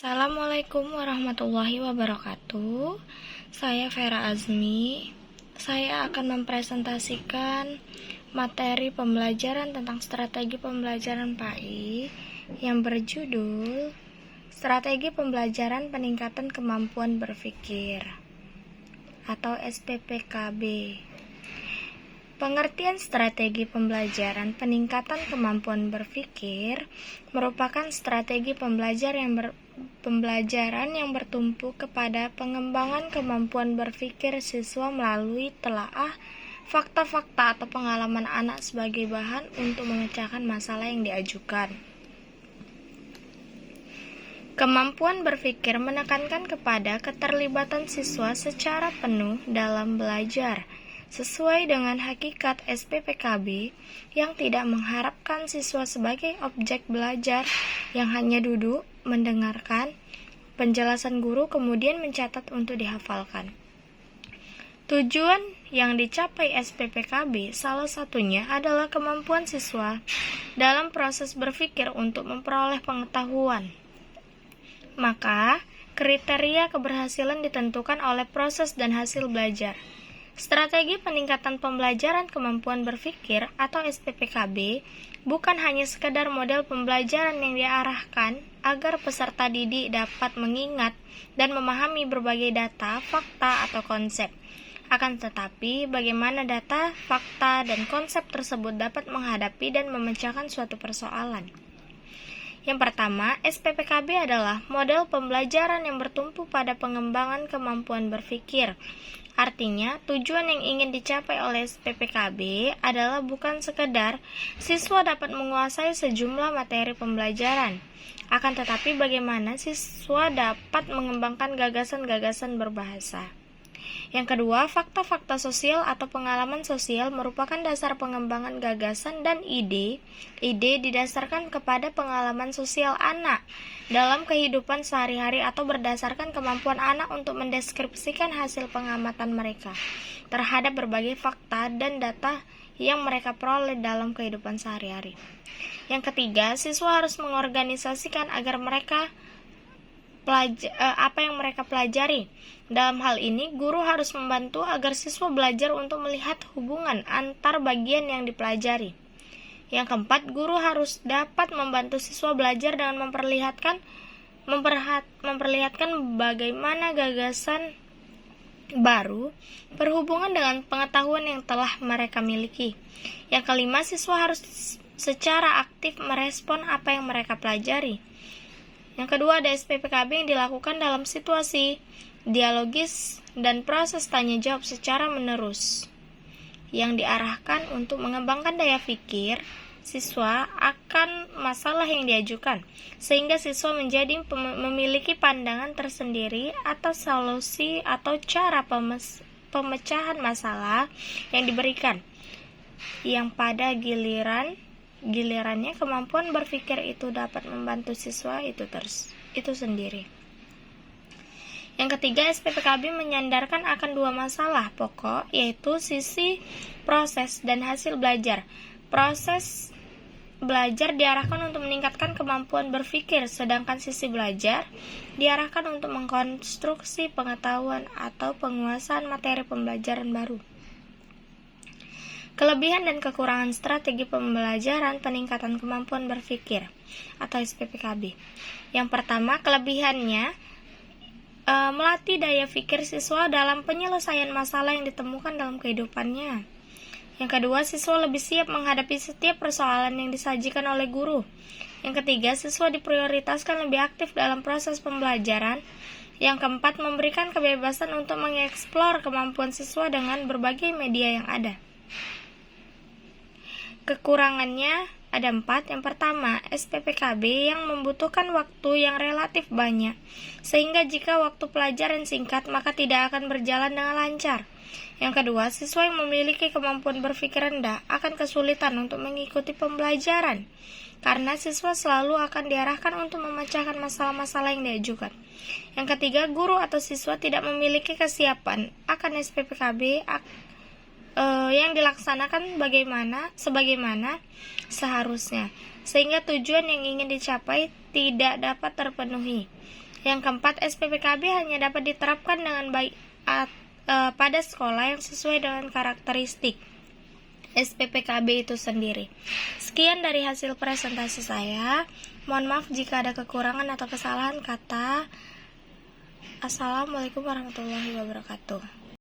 Assalamualaikum warahmatullahi wabarakatuh. Saya Vera Azmi. Saya akan mempresentasikan materi pembelajaran tentang strategi pembelajaran PAI yang berjudul Strategi Pembelajaran Peningkatan Kemampuan Berpikir atau SPPKB. Pengertian strategi pembelajaran peningkatan kemampuan berpikir merupakan strategi pembelajaran yang bertumpu kepada pengembangan kemampuan berpikir siswa melalui telaah fakta-fakta atau pengalaman anak sebagai bahan untuk memecahkan masalah yang diajukan. Kemampuan berpikir menekankan kepada keterlibatan siswa secara penuh dalam belajar, sesuai dengan hakikat SPPKB yang tidak mengharapkan siswa sebagai objek belajar yang hanya duduk, mendengarkan penjelasan guru kemudian mencatat untuk dihafalkan. Tujuan yang dicapai SPPKB salah satunya adalah kemampuan siswa dalam proses berpikir untuk memperoleh pengetahuan. Maka, kriteria keberhasilan ditentukan oleh proses dan hasil belajar. Strategi peningkatan pembelajaran kemampuan berpikir atau SPPKB bukan hanya sekedar model pembelajaran yang diarahkan agar peserta didik dapat mengingat dan memahami berbagai data, fakta, atau konsep. Akan tetapi, bagaimana data, fakta, dan konsep tersebut dapat menghadapi dan memecahkan suatu persoalan. Yang pertama, SPPKB adalah model pembelajaran yang bertumpu pada pengembangan kemampuan berpikir. Artinya, tujuan yang ingin dicapai oleh SPPKB adalah bukan sekedar siswa dapat menguasai sejumlah materi pembelajaran, akan tetapi bagaimana siswa dapat mengembangkan gagasan-gagasan berbahasa. Yang kedua, fakta-fakta sosial atau pengalaman sosial merupakan dasar pengembangan gagasan dan ide. Ide didasarkan kepada pengalaman sosial anak dalam kehidupan sehari-hari atau berdasarkan kemampuan anak untuk mendeskripsikan hasil pengamatan mereka terhadap berbagai fakta dan data yang mereka peroleh dalam kehidupan sehari-hari. Yang ketiga, siswa harus mengorganisasikan agar mereka apa yang mereka pelajari. Dalam hal ini, guru harus membantu agar siswa belajar untuk melihat hubungan antar bagian yang dipelajari. Yang keempat, guru harus dapat membantu siswa belajar dengan memperlihatkan bagaimana gagasan baru berhubungan dengan pengetahuan yang telah mereka miliki. Yang kelima, siswa harus secara aktif merespon apa yang mereka pelajari. Yang kedua, ada SPPKB yang dilakukan dalam situasi dialogis dan proses tanya jawab secara menerus yang diarahkan untuk mengembangkan daya pikir siswa akan masalah yang diajukan, sehingga siswa memiliki pandangan tersendiri atas solusi atau cara pemecahan masalah yang diberikan, yang pada gilirannya kemampuan berpikir itu dapat membantu siswa itu sendiri. Yang ketiga, SPPKB menyandarkan akan dua masalah pokok, yaitu sisi proses dan hasil belajar. Proses belajar diarahkan untuk meningkatkan kemampuan berpikir, sedangkan sisi belajar diarahkan untuk mengkonstruksi pengetahuan atau penguasaan materi pembelajaran baru. Kelebihan dan kekurangan strategi pembelajaran peningkatan kemampuan berpikir atau SPPKB. Yang pertama, kelebihannya melatih daya pikir siswa dalam penyelesaian masalah yang ditemukan dalam kehidupannya. Yang kedua, siswa lebih siap menghadapi setiap persoalan yang disajikan oleh guru. Yang ketiga, siswa diprioritaskan lebih aktif dalam proses pembelajaran. Yang keempat, memberikan kebebasan untuk mengeksplor kemampuan siswa dengan berbagai media yang ada. Kekurangannya ada 4. Yang pertama, SPPKB yang membutuhkan waktu yang relatif banyak, sehingga jika waktu pelajaran singkat maka tidak akan berjalan dengan lancar. Yang kedua, siswa yang memiliki kemampuan berpikir rendah akan kesulitan untuk mengikuti pembelajaran, karena siswa selalu akan diarahkan untuk memecahkan masalah-masalah yang diajukan. Yang ketiga, guru atau siswa tidak memiliki kesiapan akan SPPKB yang dilaksanakan sebagaimana seharusnya, sehingga tujuan yang ingin dicapai tidak dapat terpenuhi. Yang keempat, SPPKB hanya dapat diterapkan dengan baik pada sekolah yang sesuai dengan karakteristik SPPKB itu sendiri. Sekian dari hasil presentasi saya. Mohon maaf jika ada kekurangan atau kesalahan kata. Assalamualaikum warahmatullahi wabarakatuh.